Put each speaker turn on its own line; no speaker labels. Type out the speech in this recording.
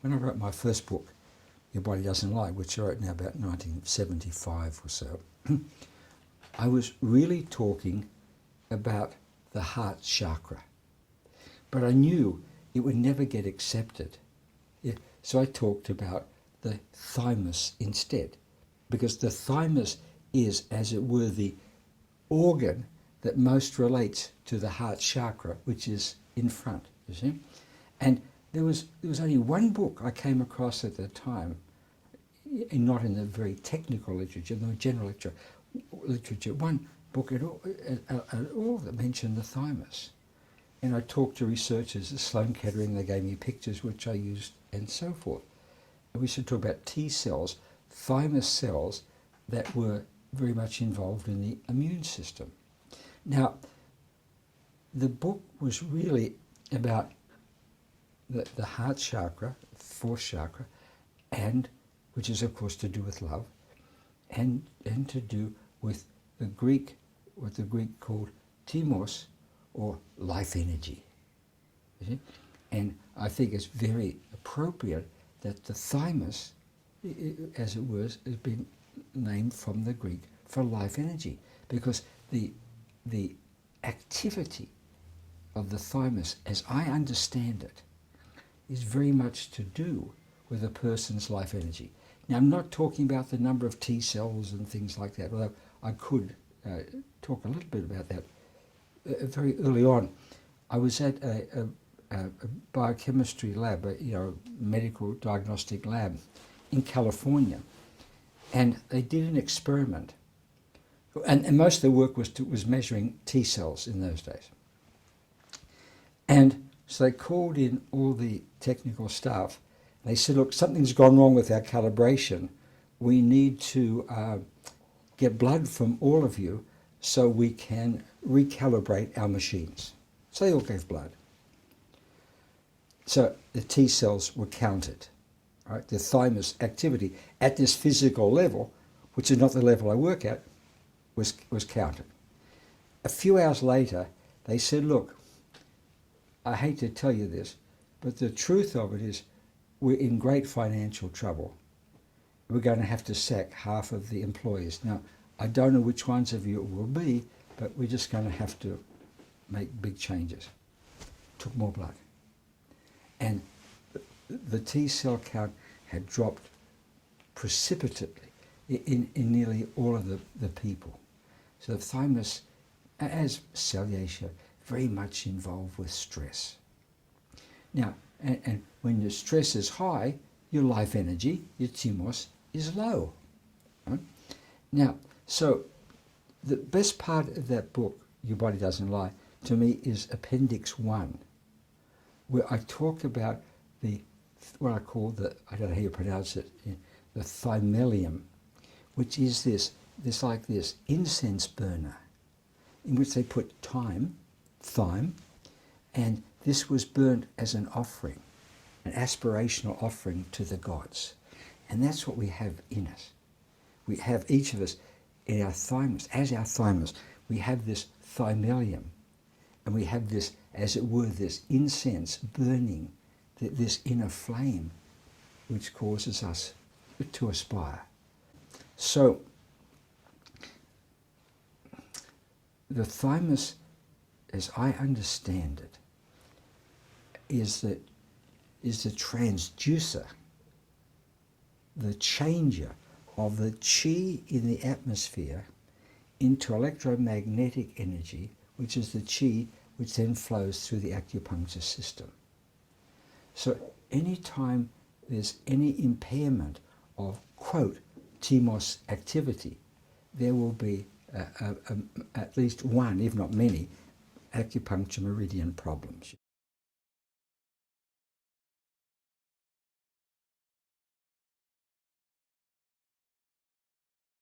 when I wrote my first book, Your Body Doesn't Lie, which I wrote now about 1975 or so, I was really talking about the heart chakra. But I knew it would never get accepted. Yeah, so I talked about the thymus instead, because the thymus is, as it were, the organ that most relates to the heart chakra, which is in front, you see. And there was only one book I came across at the time, not in the very technical literature, the general literature, one book at all that mentioned the thymus. And I talked to researchers at Sloan Kettering, they gave me pictures which I used and so forth. And we should talk about T cells, thymus cells that were very much involved in the immune system. Now, the book was really about the heart chakra, fourth chakra, and which is of course to do with love, and to do with the Greek, what the Greek called Thymus, or life energy. You see? And I think it's very appropriate that the thymus, as it was, has been named from the Greek for life energy, because the activity of the thymus, as I understand it, is very much to do with a person's life energy. Now, I'm not talking about the number of T cells and things like that, although I could talk a little bit about that. Very early on, I was at a biochemistry lab, a medical diagnostic lab in California, and they did an experiment, and most of the work was measuring T cells in those days. And so they called in all the technical staff. They said, look, something's gone wrong with our calibration. We need to get blood from all of you so we can recalibrate our machines. So they all gave blood. So the T cells were counted. Right? The thymus activity at this physical level, which is not the level I work at, was counted. A few hours later, they said, look, I hate to tell you this, but the truth of it is we're in great financial trouble. We're going to have to sack half of the employees. Now, I don't know which ones of you it will be, but we're just going to have to make big changes. Took more blood. And the T cell count had dropped precipitately in nearly all of the people. So the thymus, as cellular, very much involved with stress. Now, and when your stress is high, your life energy, your Thymus, is low. Right? Now, so the best part of that book, Your Body Doesn't Lie, to me is Appendix 1, where I talk about what I call I don't know how you pronounce it, the thymelium, which is this incense burner, in which they put thyme, and this was burnt as an offering, an aspirational offering to the gods. And that's what we have in us. We have, each of us, in our thymus, as our thymus, we have this thymelium, and we have this, as it were, this incense burning, this inner flame, which causes us to aspire. So, the thymus, as I understand it, is the transducer, the changer of the chi in the atmosphere into electromagnetic energy, which is the chi which then flows through the acupuncture system. So anytime there's any impairment of, quote, Thymus activity, there will be at least one, if not many, acupuncture meridian problems.